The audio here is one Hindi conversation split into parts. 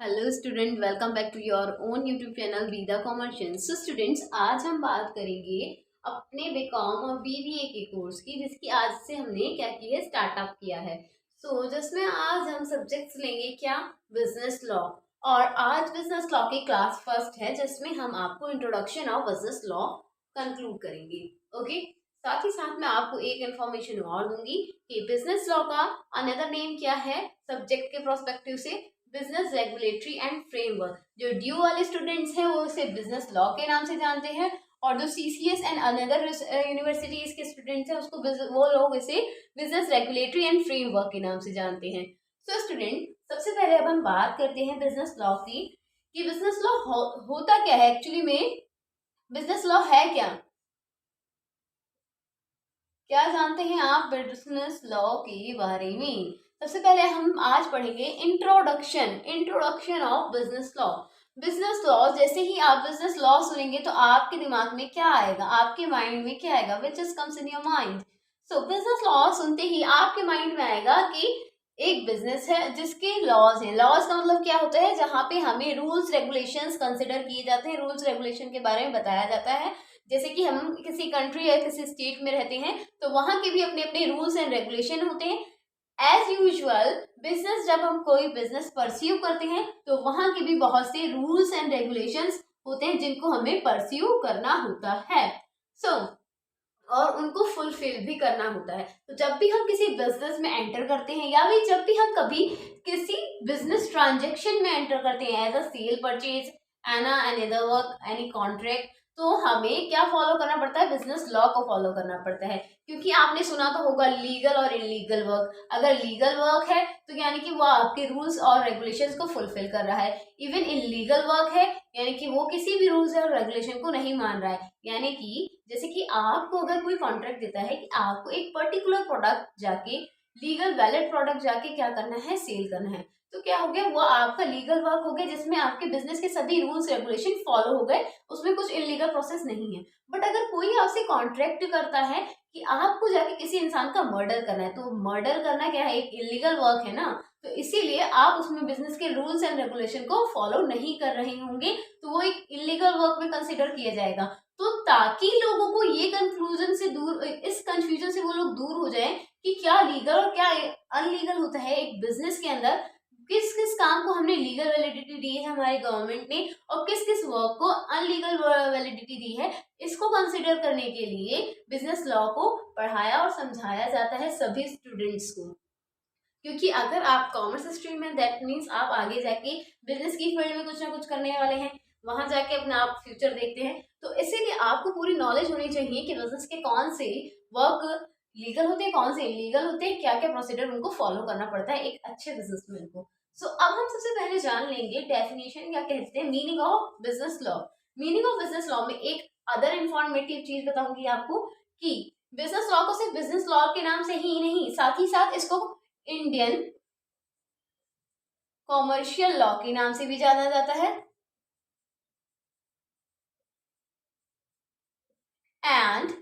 Hello student, welcome back to your own YouTube channel बीदा कॉमर्शियल्स। सो स्टूडेंट्स, आज हम बात करेंगे अपने बीकॉम और बीबीए के कोर्स की, जिसकी आज से हमने क्या किया है, स्टार्टअप किया है। जिसमें आज हम सब्जेक्ट्स लेंगे क्या, बिजनेस लॉ। और आज बिजनेस लॉ की क्लास फर्स्ट है, जिसमें हम आपको introduction of business law conclude करेंगे। ओके, साथ ही साथ मैं आपको एक इन्फॉर्मेशन और दूंगी कि बिजनेस लॉ का अनदर नेम क्या है सब्जेक्ट के प्रोस्पेक्टिव से, बिजनेस रेगुलेटरी एंड फ्रेमवर्क। जो ड्यू वाले स्टूडेंट्स हैं वो इसे बिजनेस लॉ के नाम से जानते हैं, और जो सीसीएस एंड अनदर यूनिवर्सिटीज के स्टूडेंट्स हैं उसको वो लोग इसे बिजनेस रेगुलेटरी एंड फ्रेमवर्क के नाम से जानते हैं। स्टूडेंट, सबसे पहले अब हम बात करते हैं बिजनेस लॉ की, कि बिजनेस लॉ होता क्या है एक्चुअली में, बिजनेस लॉ है क्या। क्या जानते हैं आप बिजनेस लॉ के बारे में? सबसे पहले हम आज पढ़ेंगे introduction of business law. Business law, जैसे ही आप बिजनेस लॉ सुनेंगे तो आपके दिमाग में क्या आएगा, आपके माइंड में क्या आएगा, which is comes in your mind. Business law सुनते ही आपके माइंड में आएगा कि एक बिजनेस है जिसके लॉज हैं। लॉज का मतलब क्या होता है, जहाँ पे हमें रूल्स रेगुलेशंस कंसिडर किए जाते हैं, रूल्स रेगुलेशन के बारे में बताया जाता है। जैसे कि हम किसी कंट्री या किसी स्टेट में रहते हैं तो वहां के भी अपने अपने रूल्स एंड रेगुलेशन होते हैं। एज यूजुअल बिजनेस, जब हम कोई बिजनेस परस्यू करते हैं तो वहां के भी बहुत से रूल्स एंड रेगुलेशंस होते हैं जिनको हमें परस्यू करना होता है। और उनको फुलफिल भी करना होता है। तो जब भी हम किसी बिजनेस में एंटर करते हैं, या भी जब भी हम कभी किसी बिजनेस ट्रांजेक्शन में एंटर करते हैं, as a sale purchase and another work any contract, तो हमें क्या फॉलो करना पड़ता है, बिजनेस लॉ को फॉलो करना पड़ता है। क्योंकि आपने सुना तो होगा लीगल और इलीगल वर्क। अगर लीगल वर्क है तो यानी कि वो आपके रूल्स और रेगुलेशंस को फुलफिल कर रहा है। इवन इलीगल वर्क है यानी कि वो किसी भी रूल्स और रेगुलेशन को नहीं मान रहा है। यानी कि जैसे कि आपको अगर कोई कॉन्ट्रैक्ट देता है कि आपको एक पर्टिकुलर प्रोडक्ट जाके, लीगल वैलिड प्रोडक्ट जाके क्या करना है, सेल करना है, तो क्या हो गया, वो आपका लीगल वर्क हो गया जिसमें आपके बिजनेस के सभी रूल्स रेगुलेशन फॉलो हो गए, उसमें कुछ इलीगल प्रोसेस नहीं है। बट अगर कोई आपसे कॉन्ट्रैक्ट करता है कि आपको जाके किसी इंसान का मर्डर करना है, तो मर्डर करना क्या है, एक इलीगल वर्क है ना, तो इसीलिए आप उसमें बिजनेस के रूल्स एंड रेगुलेशन को फॉलो नहीं कर रहे होंगे, तो वो एक इलीगल वर्क में कंसिडर किया जाएगा। तो ताकि लोगों को ये कंक्लूजन से दूर, इस कंफ्यूजन से वो लोग दूर हो जाएं कि क्या लीगल और क्या अनलीगल होता है एक बिजनेस के अंदर, किस किस काम को हमने लीगल वैलिडिटी दी है हमारे गवर्नमेंट ने, और किस किस वर्क को अनलीगल वैलिडिटी दी है, इसको कंसिडर करने के लिए बिजनेस लॉ को पढ़ाया और समझाया जाता है सभी स्टूडेंट्स को। क्योंकि अगर आप कॉमर्स स्ट्रीम में, दैट मीन्स आप आगे जाके बिजनेस की फील्ड में कुछ ना कुछ करने वाले हैं, वहां जाके अपना आप फ्यूचर देखते हैं, तो इसीलिए आपको पूरी नॉलेज होनी चाहिए कि बिजनेस के कौन से वर्क लीगल होते हैं, कौन से इलीगल होते हैं, क्या क्या प्रोसीजर उनको फॉलो करना पड़ता है एक अच्छे बिजनेसमैन को। अब हम सबसे पहले जान लेंगे डेफिनेशन, क्या कहते हैं, meaning of business law. Meaning of business law में एक अदर इंफॉर्मेटिव चीज बताऊंगी आपको कि बिजनेस लॉ को सिर्फ बिजनेस लॉ के नाम से ही नहीं, साथ ही साथ इसको इंडियन कॉमर्शियल लॉ के नाम से भी जाना जाता है, एंड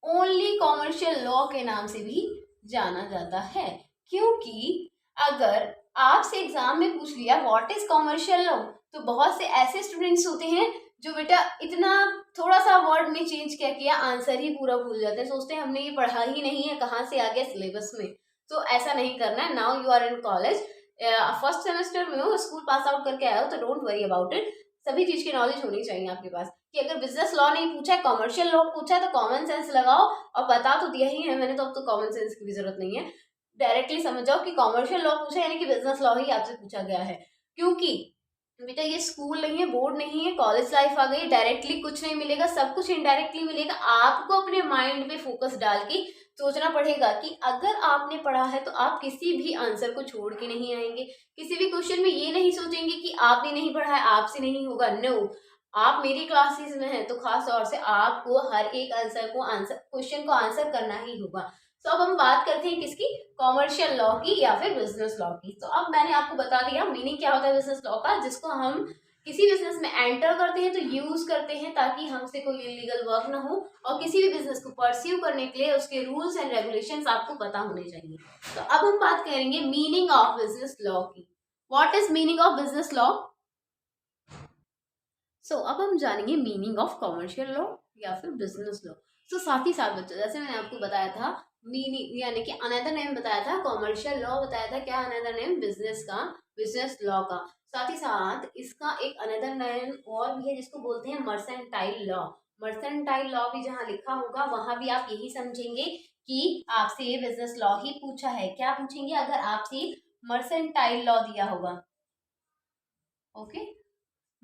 ओनली कॉमर्शियल लॉ के नाम से भी जाना जाता है। क्योंकि अगर आपसे एग्जाम में पूछ लिया व्हाट इज कॉमर्शियल लॉ, तो बहुत से ऐसे स्टूडेंट्स होते हैं जो बेटा इतना थोड़ा सा वर्ड में चेंज क्या किया, आंसर ही पूरा भूल जाते हैं, सोचते हैं हमने ये पढ़ा ही नहीं है, कहाँ से आ गया सिलेबस में। तो ऐसा नहीं करना है। Now you are in college, first semester में हो, स्कूल पास आउट करके आए हो, तो डोंट वरी अबाउट इट। सभी चीज की नॉलेज होनी चाहिए आपके पास, कि अगर बिजनेस लॉ नहीं पूछा है, कॉमर्शियल लॉ पूछा है, तो कॉमन सेंस लगाओ, और बता तो दिया ही है मैंने, तो अब तो कॉमन सेंस की भी जरूरत नहीं है, डायरेक्टली समझ जाओ कि कॉमर्शियल लॉ पूछा यानी कि बिजनेस लॉ ही आपसे पूछा गया है। क्योंकि बेटा ये स्कूल नहीं है, बोर्ड नहीं है, कॉलेज लाइफ आ गई, डायरेक्टली कुछ नहीं मिलेगा, सब कुछ इनडायरेक्टली मिलेगा। आपको अपने माइंड पे फोकस डाल के सोचना पड़ेगा कि अगर आपने पढ़ा है तो आप किसी भी आंसर को छोड़ के नहीं आएंगे, किसी भी क्वेश्चन में ये नहीं सोचेंगे कि आपने नहीं पढ़ा है, आपसे नहीं होगा। नो, आप मेरी क्लासेस में हैं तो खास तौर से आपको हर एक क्वेश्चन को आंसर करना ही होगा। अब हम बात करते हैं किसकी, कॉमर्शियल लॉ की या फिर बिजनेस लॉ की। तो अब मैंने आपको बता दिया मीनिंग क्या होता है बिजनेस लॉ का, जिसको हम किसी बिजनेस में एंटर करते हैं तो यूज करते हैं ताकि हमसे कोई इलीगल वर्क ना हो, और किसी भी बिजनेस को परस्यू करने के लिए उसके रूल्स एंड रेगुलेशंस आपको पता होने चाहिए। तो अब हम बात करेंगे मीनिंग ऑफ बिजनेस लॉ की। What is meaning of business law? So अब हम जानेंगे मीनिंग ऑफ कॉमर्शियल लॉ या फिर बिजनेस लॉ। सो साथ ही साथ बच्चों, जैसे मैंने आपको बताया था मीनिंग यानी कि अनदर नेम बताया था कॉमर्शियल लॉ, बताया था क्या अनदर नेम बिजनेस का, बिजनेस लॉ का। साथ ही साथ इसका एक अनदर नेम और भी है जिसको बोलते हैं मर्सेंटाइल लॉ। मर्सेंटाइल लॉ भी जहाँ लिखा होगा वहां भी आप यही समझेंगे कि आपसे बिजनेस लॉ ही पूछा है। क्या पूछेंगे अगर आपसे मर्सेंटाइल लॉ दिया होगा? ओके,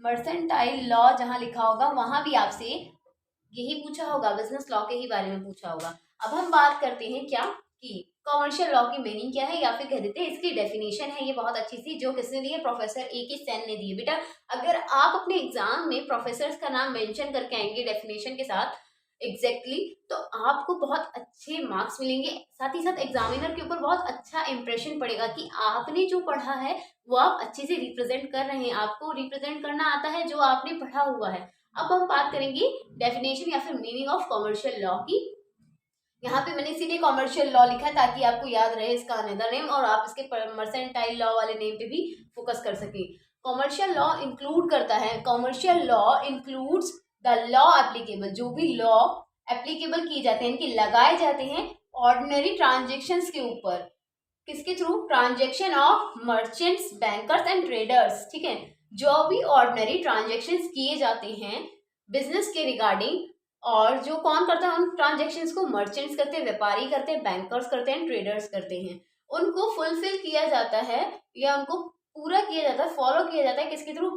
मर्सेंटाइल लॉ जहां लिखा होगा वहां भी आपसे यही पूछा होगा, बिजनेस लॉ के ही बारे में पूछा होगा। अब हम बात करते हैं क्या कि कॉमर्शियल लॉ की मीनिंग क्या है, या फिर कह देते हैं इसकी डेफिनेशन है ये बहुत अच्छी सी, जो किसने दी है? प्रोफेसर ए के सेन ने दी है। बेटा अगर आप अपने एग्जाम में प्रोफेसर का नाम मेंशन करके आएंगे डेफिनेशन के साथ एग्जैक्टली तो आपको बहुत अच्छे मार्क्स मिलेंगे। साथ ही साथ एग्जामिनर के ऊपर बहुत अच्छा इंप्रेशन पड़ेगा कि आपने जो पढ़ा है वो आप अच्छे से रिप्रेजेंट कर रहे हैं, आपको रिप्रेजेंट करना आता है जो आपने पढ़ा हुआ है। अब हम बात करेंगे डेफिनेशन या फिर मीनिंग ऑफ कॉमर्शियल लॉ की। यहाँ पे मैंने इसीलिए कॉमर्शियल लॉ लिखा है ताकि आपको याद रहे इसका अनदर नेम और आप इसके मर्सेंटाइल लॉ वाले नेम पे भी फोकस कर सकें। कॉमर्शियल लॉ इंक्लूड करता है, commercial law includes the law applicable, जो भी लॉ एप्लीकेबल किए जाते हैं, इनके लगाए जाते हैं ऑर्डिनरी ट्रांजेक्शन्स के ऊपर। किसके through? Transaction of merchants, bankers and traders. ठीक है, जो भी ऑर्डिनरी ट्रांजेक्शन्स किए जाते हैं बिजनेस के रिगार्डिंग, और जो कौन करता है उन ट्रांजेक्शन्स को? मर्चेंट्स करते हैं, व्यापारी करते हैं, बैंकर्स करते हैं, ट्रेडर्स करते हैं। उनको फुलफिल किया जाता है या उनको पूरा किया जाता है, फॉलो किया जाता है किसके थ्रू?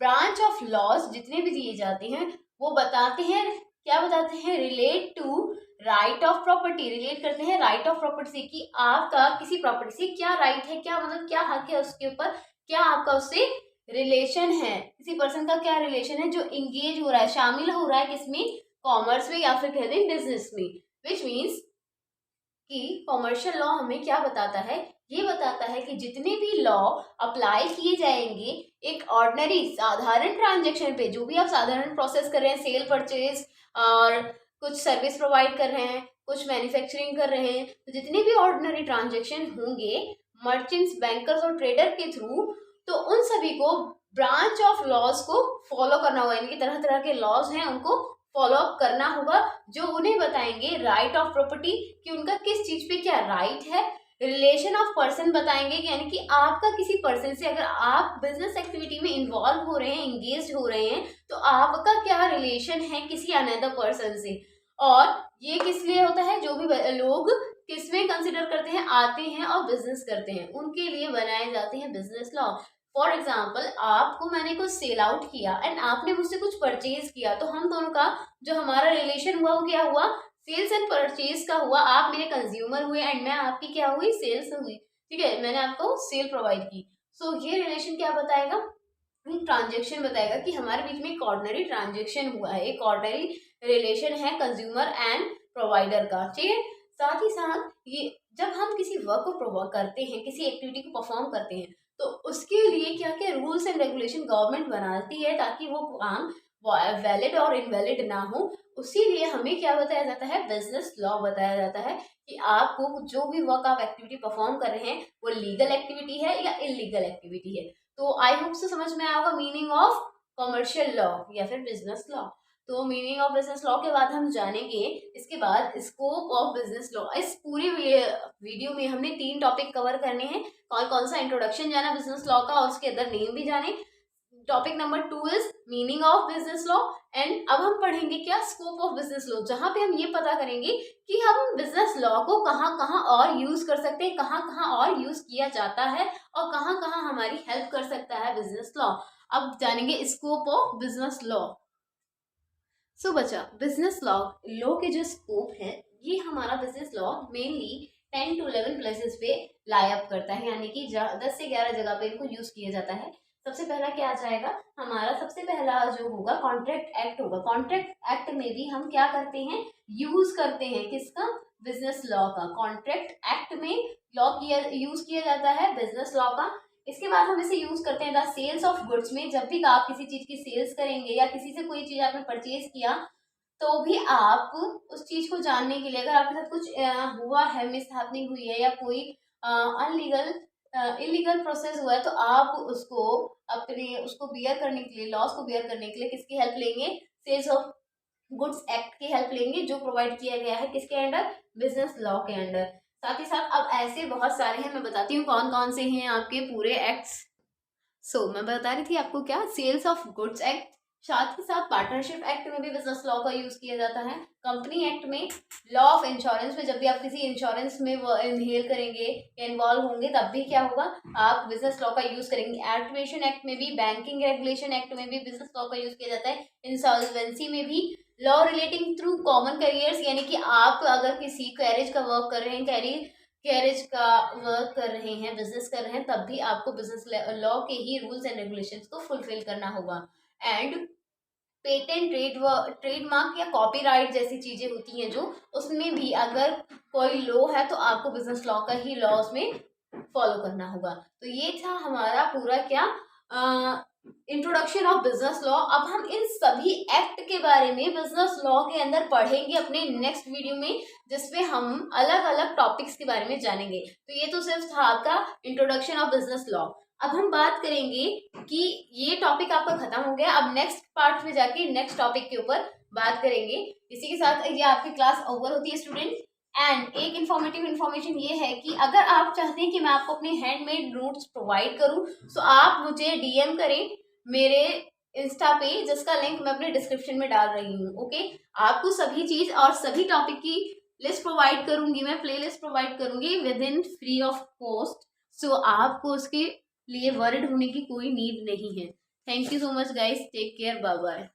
ब्रांच ऑफ लॉज जितने भी दिए जाते हैं वो बताते हैं, क्या बताते हैं? Relate to right of property, relate करते हैं राइट ऑफ प्रॉपर्टी से कि आपका किसी प्रॉपर्टी से क्या राइट है, क्या मतलब क्या हक है उसके ऊपर, क्या आपका उससे रिलेशन है, किसी पर्सन का क्या रिलेशन है जो इंगेज हो रहा है, शामिल हो रहा है किसमें? कॉमर्स में या फिर कह दें बिजनेस में। विच मीन्स कि कॉमर्शियल लॉ हमें क्या बताता है? ये बताता है कि जितने भी लॉ अप्लाई किए जाएंगे एक ऑर्डिनरी साधारण ट्रांजेक्शन पे, जो भी आप साधारण प्रोसेस कर रहे हैं, सेल परचेज और कुछ सर्विस प्रोवाइड कर रहे हैं, कुछ मैन्युफैक्चरिंग कर रहे हैं, तो जितने भी ऑर्डिनरी ट्रांजेक्शन होंगे मर्चेंट्स, बैंकर्स और ट्रेडर के थ्रू, तो उन सभी को ब्रांच ऑफ लॉज को फॉलो करना होगा। यानी कि तरह तरह के लॉज हैं उनको फॉलो अप करना होगा, जो उन्हें बताएंगे राइट ऑफ प्रॉपर्टी कि उनका किस चीज पे क्या राइट है, रिलेशन ऑफ पर्सन बताएंगे यानी कि आपका किसी पर्सन से, अगर आप बिजनेस एक्टिविटी में इन्वॉल्व हो रहे हैं, इंगेज हो रहे हैं, तो आपका क्या रिलेशन है किसी अनदर पर्सन से। और ये किस लिए होता है? जो भी लोग किसमें कंसिडर करते हैं, आते हैं और बिजनेस करते हैं, उनके लिए बनाए जाते हैं बिजनेस लॉ। फॉर एग्जाम्पल आपको मैंने कुछ सेल आउट किया एंड आपने मुझसे कुछ परचेज किया, तो हम दोनों का जो हमारा रिलेशन हुआ वो क्या हुआ? सेल्स एंड परचेज का हुआ। आप मेरे कंज्यूमर हुए एंड मैं आपकी क्या हुई? सेल्स हुई। ठीक है, मैंने आपको सेल प्रोवाइड की। सो ये रिलेशन क्या बताएगा? ट्रांजेक्शन बताएगा कि हमारे बीच में एक ऑर्डिनरी ट्रांजेक्शन हुआ है, एक ऑर्डिनरी रिलेशन है कंज्यूमर एंड प्रोवाइडर का। ठीक है, साथ ही साथ ये जब हम किसी वर्क को करते हैं, किसी एक्टिविटी को परफॉर्म करते हैं, तो उसके लिए क्या क्या रूल्स एंड रेगुलेशन गवर्नमेंट बनाती है ताकि वो काम वैलिड और इनवैलिड ना हो। उसी लिए हमें क्या बताया जाता है? बिजनेस लॉ बताया जाता है कि आपको जो भी वर्क आप एक्टिविटी परफॉर्म कर रहे हैं वो लीगल एक्टिविटी है या इलीगल एक्टिविटी है। तो आई होप से समझ में आया होगा मीनिंग ऑफ कॉमर्शियल लॉ या फिर बिजनेस लॉ। तो मीनिंग ऑफ बिजनेस लॉ के बाद हम जानेंगे इसके बाद स्कोप ऑफ बिजनेस लॉ। इस पूरी वीडियो में हमने 3 टॉपिक कवर करने हैं। कौन कौन सा? इंट्रोडक्शन जाना बिजनेस लॉ का और उसके अंदर नेम भी जाने। Topic number 2 is meaning of business law and अब हम पढ़ेंगे क्या? स्कोप ऑफ बिजनेस लॉ, जहां पे हम ये पता करेंगे कि हम बिजनेस लॉ को कहाँ कहाँ और यूज कर सकते हैं, कहाँ कहाँ और यूज किया जाता है और कहाँ कहाँ हमारी हेल्प कर सकता है बिजनेस लॉ। अब जानेंगे स्कोप ऑफ बिजनेस लॉ। सो बच्चा, बिजनेस लॉ लॉ के जो स्कोप है, ये हमारा business law mainly 10 to 11 places पे लाइअप करता है, यानी कि 10 से 11 जगह पे इनको यूज किया जाता है। सबसे पहला क्या आ जाएगा? हमारा सबसे पहला जो होगा कॉन्ट्रैक्ट एक्ट होगा। कॉन्ट्रैक्ट एक्ट में भी हम क्या करते हैं? यूज करते हैं किसका? बिजनेस लॉ का। कॉन्ट्रैक्ट एक्ट में लॉ किया यूज किया जाता है बिजनेस लॉ का। इसके बाद हम इसे यूज करते हैं द सेल्स ऑफ गुड्स में। जब भी आप किसी चीज की सेल्स करेंगे या किसी से कोई चीज आपने परचेज किया, तो भी आप उस चीज को जानने के लिए, अगर आपके साथ कुछ हुआ है, मिसहैपनिंग हुई है या कोई अनलीगल इलीगल प्रोसेस हुआ है तो आप उसको बियर करने के लिए, लॉस को बियर करने के लिए किसकी हेल्प लेंगे? सेल्स ऑफ गुड्स एक्ट की हेल्प लेंगे, जो प्रोवाइड किया गया है किसके अंडर? बिजनेस लॉ के अंडर। साथ ही साथ अब ऐसे बहुत सारे हैं, मैं बताती हूँ कौन कौन से हैं आपके पूरे एक्ट्स। मैं बता रही थी आपको क्या, सेल्स ऑफ गुड्स एक्ट, साथ ही साथ पार्टनरशिप एक्ट में भी बिजनेस लॉ का यूज किया जाता है। कंपनी एक्ट में, लॉ ऑफ इंश्योरेंस में जब भी आप किसी इंश्योरेंस में इनहेल करेंगे या इन्वॉल्व होंगे तब भी क्या होगा, आप बिजनेस लॉ का यूज करेंगे। आर्बिट्रेशन एक्ट में भी, बैंकिंग रेगुलेशन एक्ट में भी बिजनेस लॉ का यूज किया जाता है। इंसॉल्वेंसी में भी, law relating through common careers, यानी कि आप अगर किसी कैरेज का वर्क कर रहे हैं, कैरेज का वर्क कर रहे हैं, बिजनेस कर रहे हैं, तब भी आपको बिजनेस लॉ के ही रूल्स एंड रेगुलेशंस को फुलफिल करना होगा। एंड पेटेंट, ट्रेडमार्क या कॉपीराइट जैसी चीजें होती हैं जो, उसमें भी अगर कोई लॉ है तो आपको बिजनेस लॉ का ही लॉ उसमें फॉलो करना होगा। तो ये था हमारा पूरा क्या, इंट्रोडक्शन ऑफ बिजनेस लॉ। अब हम इन सभी एक्ट के बारे में बिजनेस लॉ के अंदर पढ़ेंगे अपने नेक्स्ट वीडियो में, जिसमें हम अलग अलग टॉपिक्स के बारे में जानेंगे। तो ये तो सिर्फ था आपका इंट्रोडक्शन ऑफ बिजनेस लॉ। अब हम बात करेंगे कि ये टॉपिक आपका खत्म हो गया, अब नेक्स्ट पार्ट में जाके नेक्स्ट टॉपिक के ऊपर बात करेंगे। इसी के साथ ये आपकी क्लास ओवर होती है स्टूडेंट। एंड एक इन्फॉर्मेशन ये है कि अगर आप चाहते हैं कि मैं आपको अपने हैंडमेड नोट्स प्रोवाइड करूं, तो आप मुझे डीएम करें मेरे इंस्टा पे, जिसका लिंक मैं अपने डिस्क्रिप्शन में डाल रही हूँ। ओके, आपको सभी चीज और सभी टॉपिक की लिस्ट प्रोवाइड करूंगी, मैं प्ले लिस्ट प्रोवाइड करूंगी within free of cost. So आपको उसके लिए वरिड होने की कोई नीड नहीं है। Thank you so much guys, take care, bye bye.